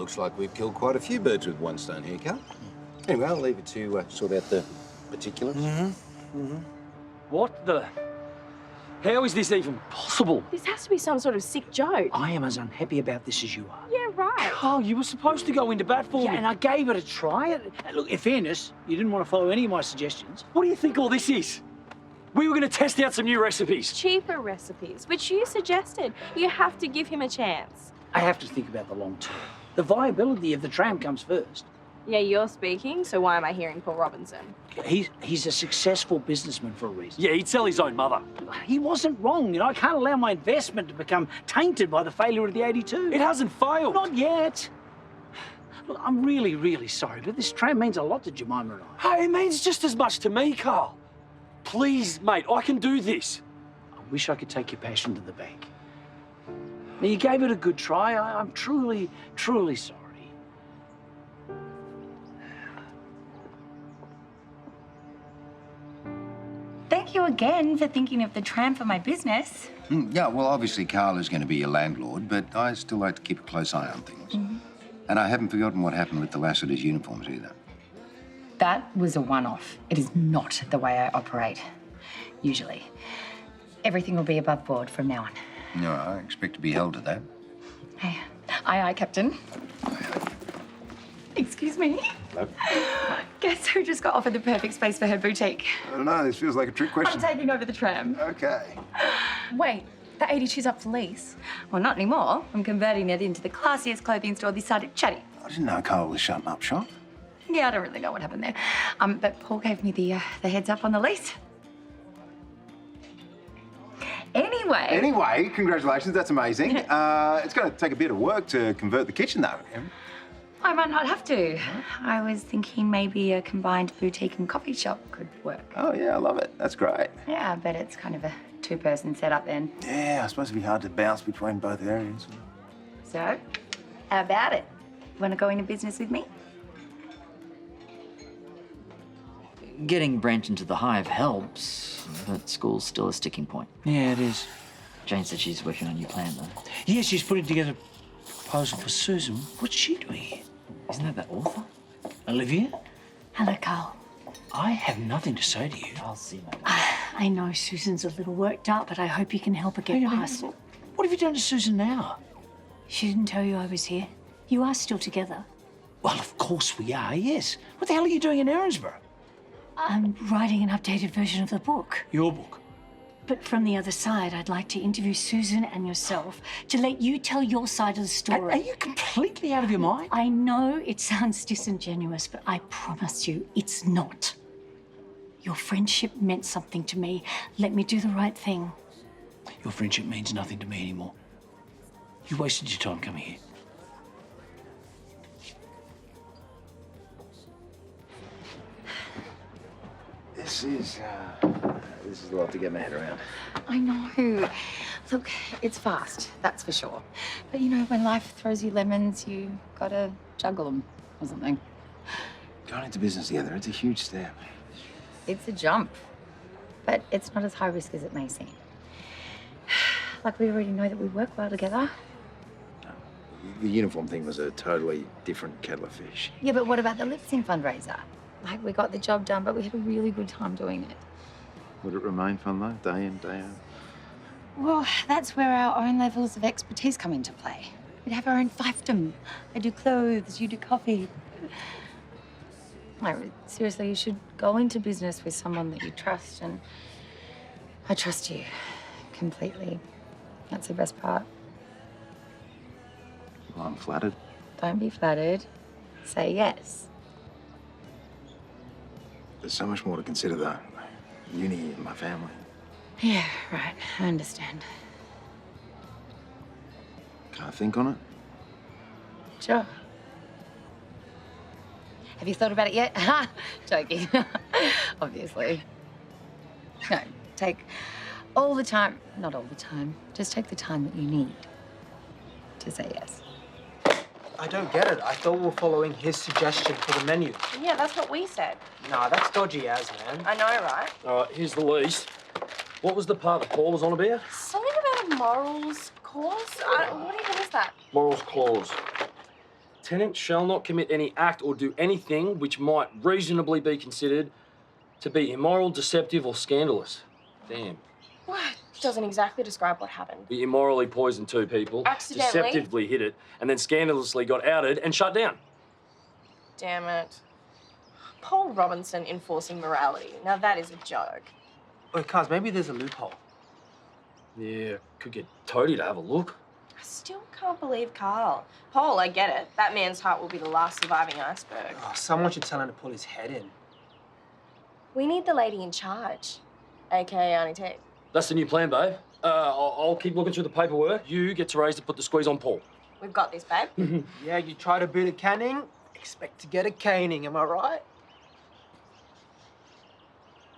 looks like we've killed quite a few birds with one stone here, Karl. Anyway, I'll leave it to sort out the particulars. What the? How is this even possible? This has to be some sort of sick joke. I am as unhappy about this as you are. Yeah, right. Karl, you were supposed to go into bat for me. And I gave it a try. Look, in fairness, you didn't want to follow any of my suggestions. What do you think all this is? We were going to test out some new recipes. Cheaper recipes, which you suggested. You have to give him a chance. I have to think about the long term. The viability of the tram comes first. Yeah, you're speaking, so why am I hearing Paul Robinson? He's a successful businessman for a reason. Yeah, he'd sell his own mother. He wasn't wrong. You know, I can't allow my investment to become tainted by the failure of the 82. It hasn't failed. Not yet. Look, I'm really, really sorry, but this tram means a lot to Jemima and I. Hey, it means just as much to me, Karl. Please, mate, I can do this. I wish I could take your passion to the bank. Now, you gave it a good try. I'm truly, truly sorry. Thank you again for thinking of the tram for my business. Yeah, well, obviously Karl is going to be your landlord, but I still like to keep a close eye on things. And I haven't forgotten what happened with the Lassiter's uniforms either. That was a one-off. It is not the way I operate, usually. Everything will be above board from now on. No, I expect to be held to that. Hey, aye, Captain. Excuse me. Hello. Guess who just got offered the perfect space for her boutique? I don't know, this feels like a trick question. I'm taking over the tram. Okay. Wait, the 82's up for lease? Well, not anymore. I'm converting it into the classiest clothing store this side of Chatty. I didn't know Karl was shutting up shop. Yeah, I don't really know what happened there. But Paul gave me the heads up on the lease. Anyway, congratulations, that's amazing. It's going to take a bit of work to convert the kitchen, though. I might not have to. I was thinking maybe a combined boutique and coffee shop could work. Oh, yeah, I love it. That's great. Yeah, I bet it's kind of a two-person setup then. Yeah, I suppose it'd be hard to bounce between both areas. So, how about it? Want to go into business with me? Getting Brent into the hive helps, but school's still a sticking point. Yeah, it is. Jane said she's working on a new plan, though. Yes, she's putting together a proposal for Susan. What's she doing here? Isn't that the author? Olivia? Hello, Karl. I have nothing to say to you. I'll see, mate. I know Susan's a little worked up, but I hope you can help her get past it. What have you done to Susan now? She didn't tell you I was here. You are still together. Well, of course we are, yes. What the hell are you doing in Erinsborough? I'm writing an updated version of the book. Your book? But from the other side, I'd like to interview Susan and yourself to let you tell your side of the story. Are you completely out of your mind? I know it sounds disingenuous, but I promise you it's not. Your friendship meant something to me. Let me do the right thing. Your friendship means nothing to me anymore. You wasted your time coming here. This is a lot to get my head around. I know. Look, it's fast, that's for sure. But you know, when life throws you lemons, you gotta juggle them or something. Going into business together, it's a huge step. It's a jump, but it's not as high risk as it may seem. Like, we already know that we work well together. The uniform thing was a totally different kettle of fish. Yeah, but what about the lip sync fundraiser? Like, we got the job done, but we had a really good time doing it. Would it remain fun, though, day in, day out? Well, that's where our own levels of expertise come into play. We'd have our own fiefdom. I do clothes, you do coffee. Like, seriously, you should go into business with someone that you trust, and I trust you completely. That's the best part. Well, I'm flattered. Don't be flattered. Say yes. There's so much more to consider, though. Uni and my family. Yeah, right. I understand. Can I think on it? Sure. Have you thought about it yet? Joking. Obviously. No, take all the time. Not all the time. Just take the time that you need to say yes. I don't get it. I thought we were following his suggestion for the menu. Yeah, that's what we said. Nah, that's dodgy as, man. I know, right? All right, here's the lease. What was the part that Paul was on about? Something about a morals clause? What even is that? Morals clause. tenant shall not commit any act or do anything which might reasonably be considered to be immoral, deceptive, or scandalous. Damn. What? Doesn't exactly describe what happened. He immorally poisoned 2 people, Accidentally? deceptively hit it, and then scandalously got outed and shut down. Damn it. Paul Robinson enforcing morality. Now that is a joke. Wait, Cuz, maybe there's a loophole. Yeah, could get Toadie to have a look. I still can't believe Karl. Paul, I get it. That man's heart will be the last surviving iceberg. Oh, someone should tell him to pull his head in. We need the lady in charge, aka Auntie T. That's the new plan, babe. I'll keep looking through the paperwork. You get Terese to put the squeeze on Paul. We've got this, babe. Yeah, you try to boot a canning, expect to get a caning, am I right?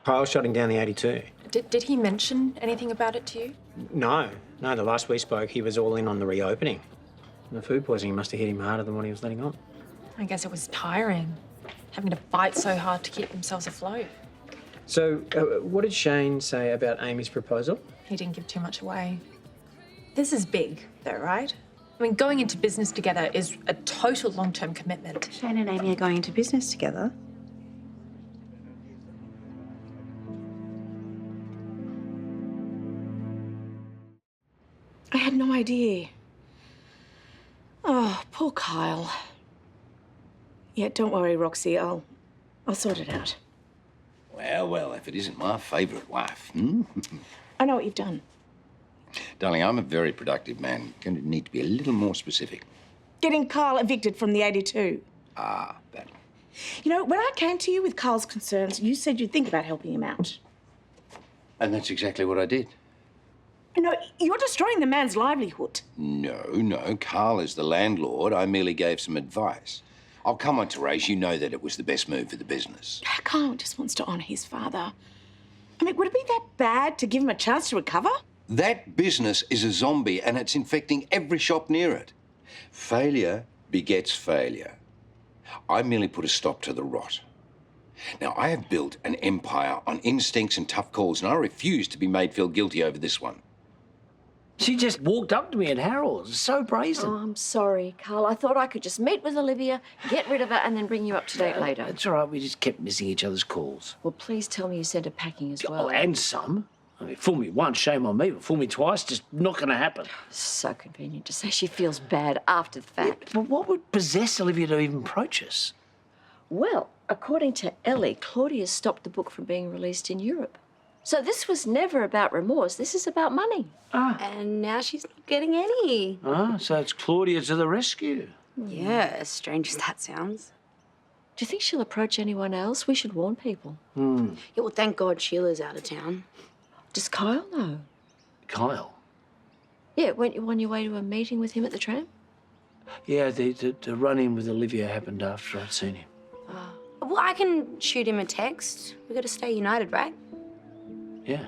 Karl's shutting down the 82. Did he mention anything about it to you? No, the last we spoke, he was all in on the reopening. The food poisoning must have hit him harder than what he was letting on. I guess it was tiring, having to fight so hard to keep themselves afloat. So, what did Shane say about Amy's proposal? He didn't give too much away. This is big, though, right? I mean, going into business together is a total long-term commitment. Shane and Amy are going into business together. I had no idea. Oh, poor Kyle. Yeah, don't worry, Roxy. I'll sort it out. Well, if it isn't my favourite wife. I know what you've done. Darling, I'm a very productive man. Going to need to be a little more specific. Getting Karl evicted from the 82. Ah, that. You know, when I came to you with Karl's concerns, you said you'd think about helping him out. And that's exactly what I did. No, you're destroying the man's livelihood. No. Karl is the landlord. I merely gave some advice. Oh, come on, Terese. You know that it was the best move for the business. Karl just wants to honour his father. I mean, would it be that bad to give him a chance to recover? That business is a zombie and it's infecting every shop near it. Failure begets failure. I merely put a stop to the rot. Now, I have built an empire on instincts and tough calls, and I refuse to be made feel guilty over this one. She just walked up to me at Harold's, so brazen. Oh, I'm sorry, Karl. I thought I could just meet with Olivia, get rid of her, and then bring you up to date later. It's all right, we just kept missing each other's calls. Well, please tell me you sent her packing as well. Oh, and some. I mean, fool me once, shame on me, but fool me twice, just not going to happen. So convenient to say she feels bad after the fact. But what would possess Olivia to even approach us? Well, according to Ellie, Claudia stopped the book from being released in Europe. So this was never about remorse. This is about money. And now she's not getting any. So it's Claudia to the rescue. Yeah, as strange as that sounds. Do you think she'll approach anyone else? We should warn people. Yeah, well, thank God Sheila's out of town. Does Kyle know? Kyle? Yeah, weren't you on your way to a meeting with him at the tram? Yeah, the run-in with Olivia happened after I'd seen him. Well, I can shoot him a text. We got to stay united, right? Yeah.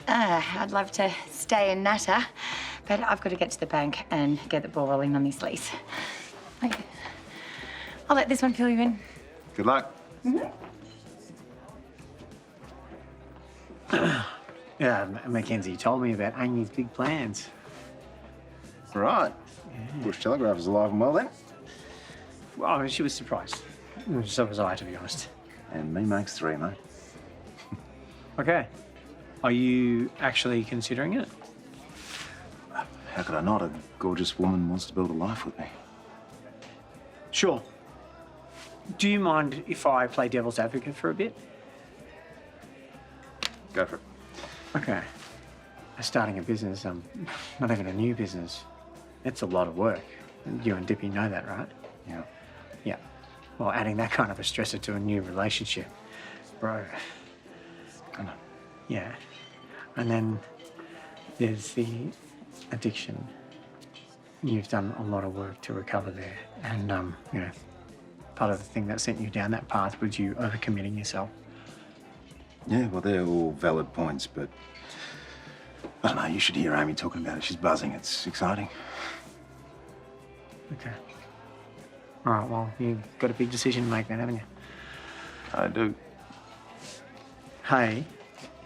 I'd love to stay in Natta, but I've got to get to the bank and get the ball rolling on this lease. Okay. I'll let this one fill you in. Good luck. Yeah, Mackenzie told me about Amy's big plans. Right. Yeah. Bush Telegraph is alive and well then. Well, she was surprised. So was I, to be honest. And me makes 3, mate. Okay. Are you actually considering it? How could I not? A gorgeous woman wants to build a life with me. Sure. Do you mind if I play devil's advocate for a bit? Go for it. Okay. Starting a business, not even a new business, it's a lot of work. You and Dipi know that, right? Yeah. Yeah. Well, adding that kind of a stressor to a new relationship, bro. I know. Yeah. And then there's the addiction. You've done a lot of work to recover there. And, you know, part of the thing that sent you down that path was you overcommitting yourself. Yeah, well, they're all valid points, but I don't know, you should hear Amy talking about it. She's buzzing. It's exciting. Okay. All right, well, you've got a big decision to make then, haven't you? I do. Hey,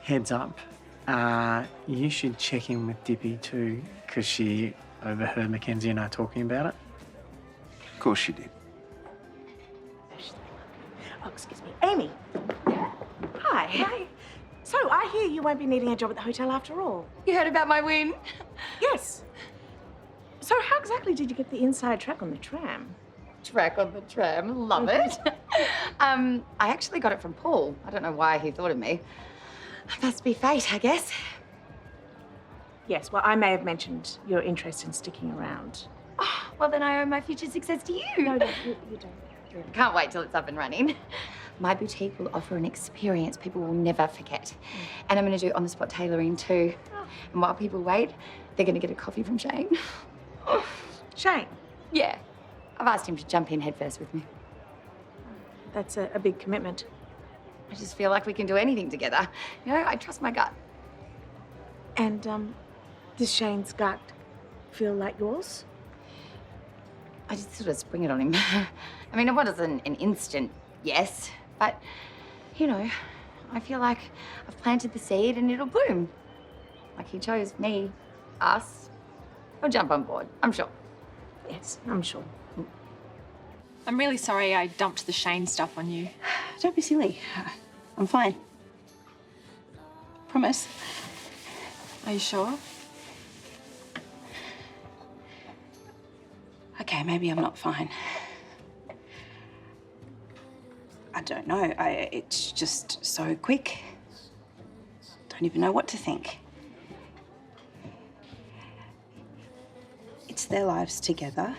heads up. You should check in with Dipi too, because she overheard Mackenzie and I talking about it. Of course she did. Oh, excuse me. Amy. Hi. Hi. So, I hear you won't be needing a job at the hotel after all. You heard about my win? Yes. So, how exactly did you get the inside track on the tram? Track on the tram. Love it. I actually got it from Paul. I don't know why he thought of me. Must be fate, I guess. Yes, well, I may have mentioned your interest in sticking around. Oh, well, then I owe my future success to you. No, you don't. Can't wait till it's up and running. My boutique will offer an experience people will never forget. And I'm going to do on-the-spot tailoring too. And while people wait, they're going to get a coffee from Shane. Shane? Yeah. I've asked him to jump in headfirst with me. That's a big commitment. I just feel like we can do anything together. You know, I trust my gut. And, does Shane's gut feel like yours? I just sort of spring it on him. I mean, it wasn't an instant yes, but, you know, I feel like I've planted the seed and it'll bloom. Like he chose me, us. He'll jump on board, I'm sure. Yes, I'm sure. I'm really sorry I dumped the Shane stuff on you. Don't be silly. I'm fine. Promise. Are you sure? Okay, maybe I'm not fine. I don't know. It's just so quick. Don't even know what to think. It's their lives together.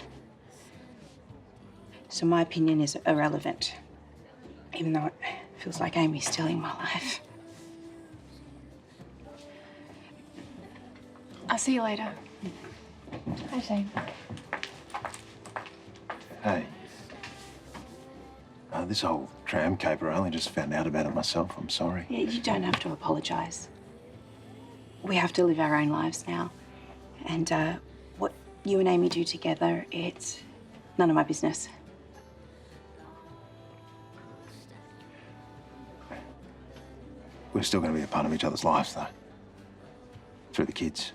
So my opinion is irrelevant, even though it feels like Amy's stealing my life. I'll see you later. Hi, Shane. Hey. This whole tram caper, I only just found out about it myself. I'm sorry. Yeah, you don't have to apologise. We have to live our own lives now. And what you and Amy do together, it's none of my business. We're still going to be a part of each other's lives, though. Through the kids.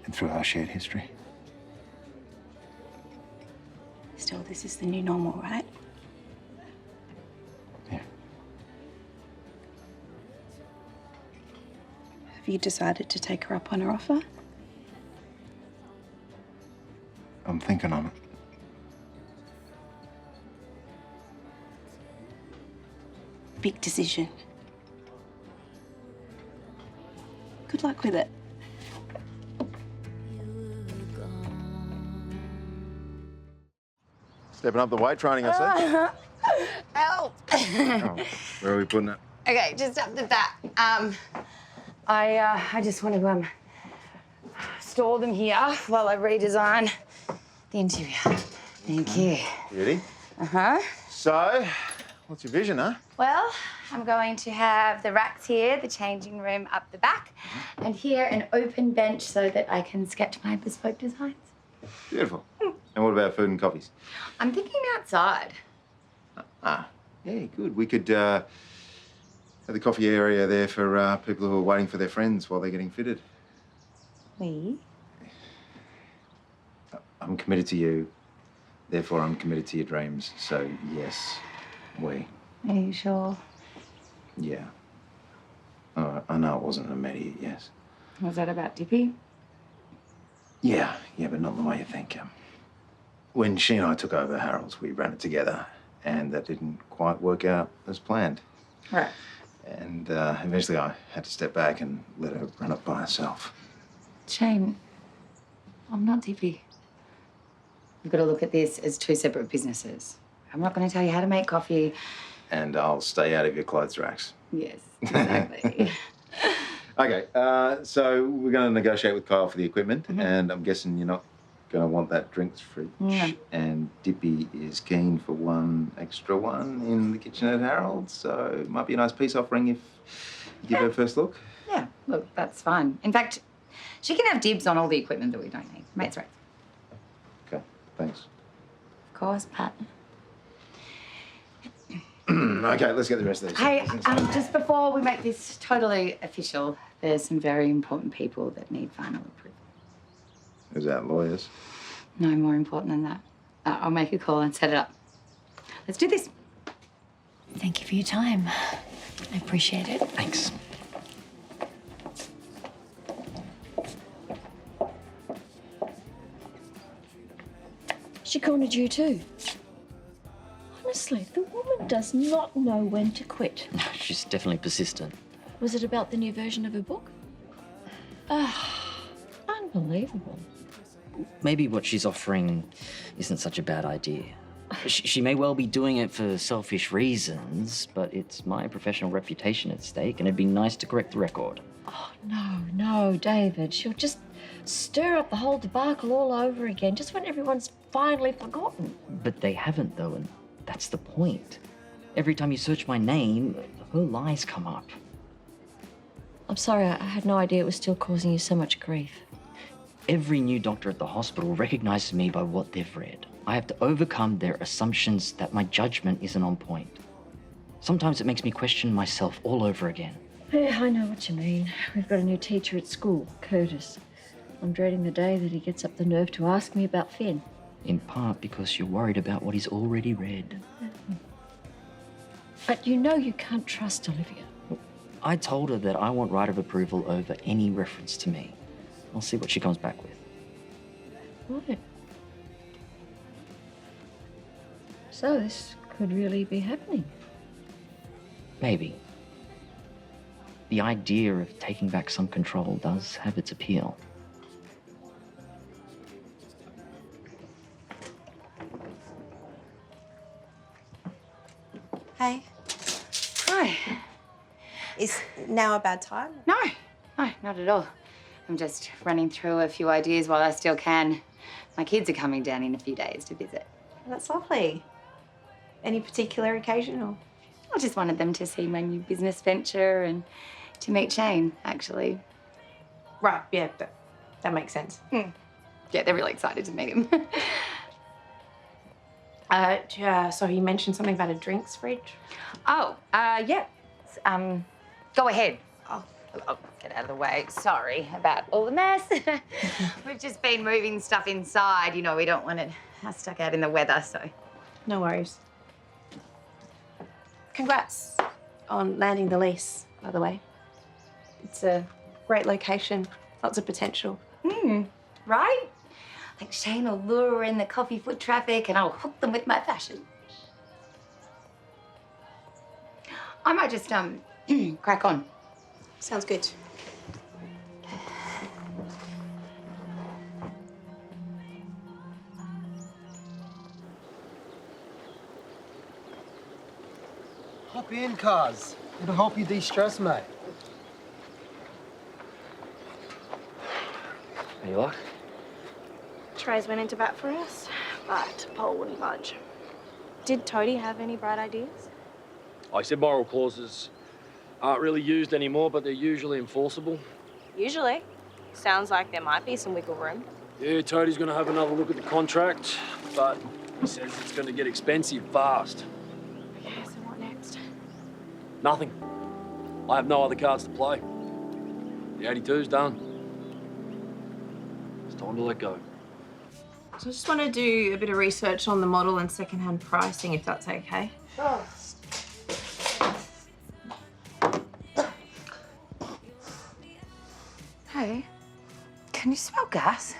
And through our shared history. Still, this is the new normal, right? Yeah. Have you decided to take her up on her offer? I'm thinking on it. Big decision. Good luck with it. Stepping up the weight training, I see. Help! Oh, where are we putting it? Okay, just up to that. I just want to store them here while I redesign the interior. Thank you. Beauty. Uh-huh. So, what's your vision, huh? Well, I'm going to have the racks here, the changing room up the back, and here an open bench so that I can sketch my bespoke designs. Beautiful. And what about food and coffees? I'm thinking outside. Yeah, good. We could have the coffee area there for people who are waiting for their friends while they're getting fitted. We? I'm committed to you. Therefore, I'm committed to your dreams. So, yes, we. Are you sure? Yeah. I know it wasn't an immediate yes. Was that about Dipi? Yeah, but not the way you think. When she and I took over Harold's, we ran it together, and that didn't quite work out as planned. Right. And eventually I had to step back and let her run it by herself. Shane, I'm not Dipi. You've got to look at this as two separate businesses. I'm not going to tell you how to make coffee. And I'll stay out of your clothes racks. Yes, exactly. Okay, so we're going to negotiate with Karl for the equipment, and I'm guessing you're not going to want that drinks fridge. No. And Dipi is keen for one extra one in the kitchen at Harold's, so it might be a nice peace offering if you give her a first look. Yeah, look, that's fine. In fact, she can have dibs on all the equipment that we don't need. Mate's right. Okay, thanks. Of course, Pat. Okay, let's get the rest of these. Hey, just before we make this totally official, there's some very important people that need final approval. Who's that, lawyers? No more important than that. I'll make a call and set it up. Let's do this. Thank you for your time. I appreciate it. Thanks. She cornered you too. Honestly, the woman does not know when to quit. She's definitely persistent. Was it about the new version of her book? Unbelievable. Maybe what she's offering isn't such a bad idea. She may well be doing it for selfish reasons, but it's my professional reputation at stake, and it'd be nice to correct the record. Oh, no, David. She'll just stir up the whole debacle all over again, just when everyone's finally forgotten. But they haven't, though, and that's the point. Every time you search my name, her lies come up. I'm sorry, I had no idea it was still causing you so much grief. Every new doctor at the hospital recognizes me by what they've read. I have to overcome their assumptions that my judgment isn't on point. Sometimes it makes me question myself all over again. Yeah, I know what you mean. We've got a new teacher at school, Curtis. I'm dreading the day that he gets up the nerve to ask me about Finn. In part because you're worried about what he's already read. But you know you can't trust Olivia. I told her that I want right of approval over any reference to me. I'll see what she comes back with. Right. So this could really be happening. Maybe. The idea of taking back some control does have its appeal. Hey. Hi. Is now a bad time? No, not at all. I'm just running through a few ideas while I still can. My kids are coming down in a few days to visit. That's lovely. Any particular occasion or? I just wanted them to see my new business venture and to meet Shane, actually. Right, yeah, that makes sense. Yeah, they're really excited to meet him. So you mentioned something about a drinks fridge? Yeah. Go ahead. I'll get out of the way. Sorry about all the mess. We've just been moving stuff inside. You know, we don't want it stuck out in the weather, so. No worries. Congrats on landing the lease, by the way. It's a great location, lots of potential. Right? Like Shane will lure in the coffee foot traffic and I'll hook them with my fashion. I might just, crack on. Sounds good. Hop in, cuz. It'll help you de-stress, mate. Any luck? Terese went into bat for us, but Paul wouldn't budge. Did Toadie have any bright ideas? I said moral clauses aren't really used anymore, but they're usually enforceable. Usually. Sounds like there might be some wiggle room. Yeah, Toadie's going to have another look at the contract, but he says it's going to get expensive fast. Okay, so what next? Nothing. I have no other cards to play. The 82's done. It's time to let go. So I just want to do a bit of research on the model and second-hand pricing, if that's okay. Sure. Hey, can you smell gas?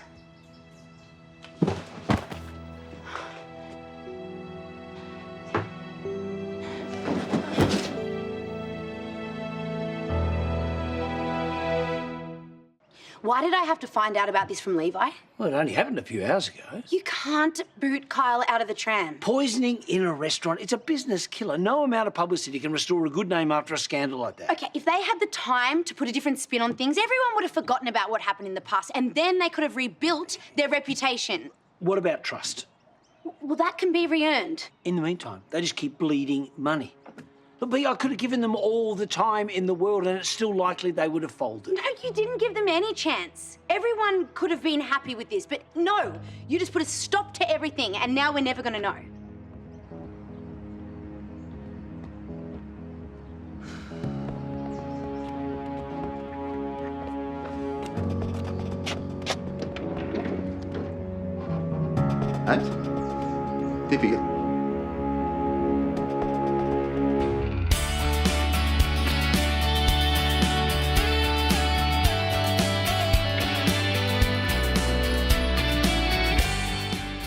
Why did I have to find out about this from Levi? Well, it only happened a few hours ago. You can't boot Kyle out of the tram. Poisoning in a restaurant, it's a business killer. No amount of publicity can restore a good name after a scandal like that. Okay, if they had the time to put a different spin on things, everyone would have forgotten about what happened in the past, and then they could have rebuilt their reputation. What about trust? Well, that can be re-earned. In the meantime, they just keep bleeding money. But I could have given them all the time in the world and it's still likely they would have folded. No, you didn't give them any chance. Everyone could have been happy with this, but no, you just put a stop to everything and now we're never going to know. And? Dipi,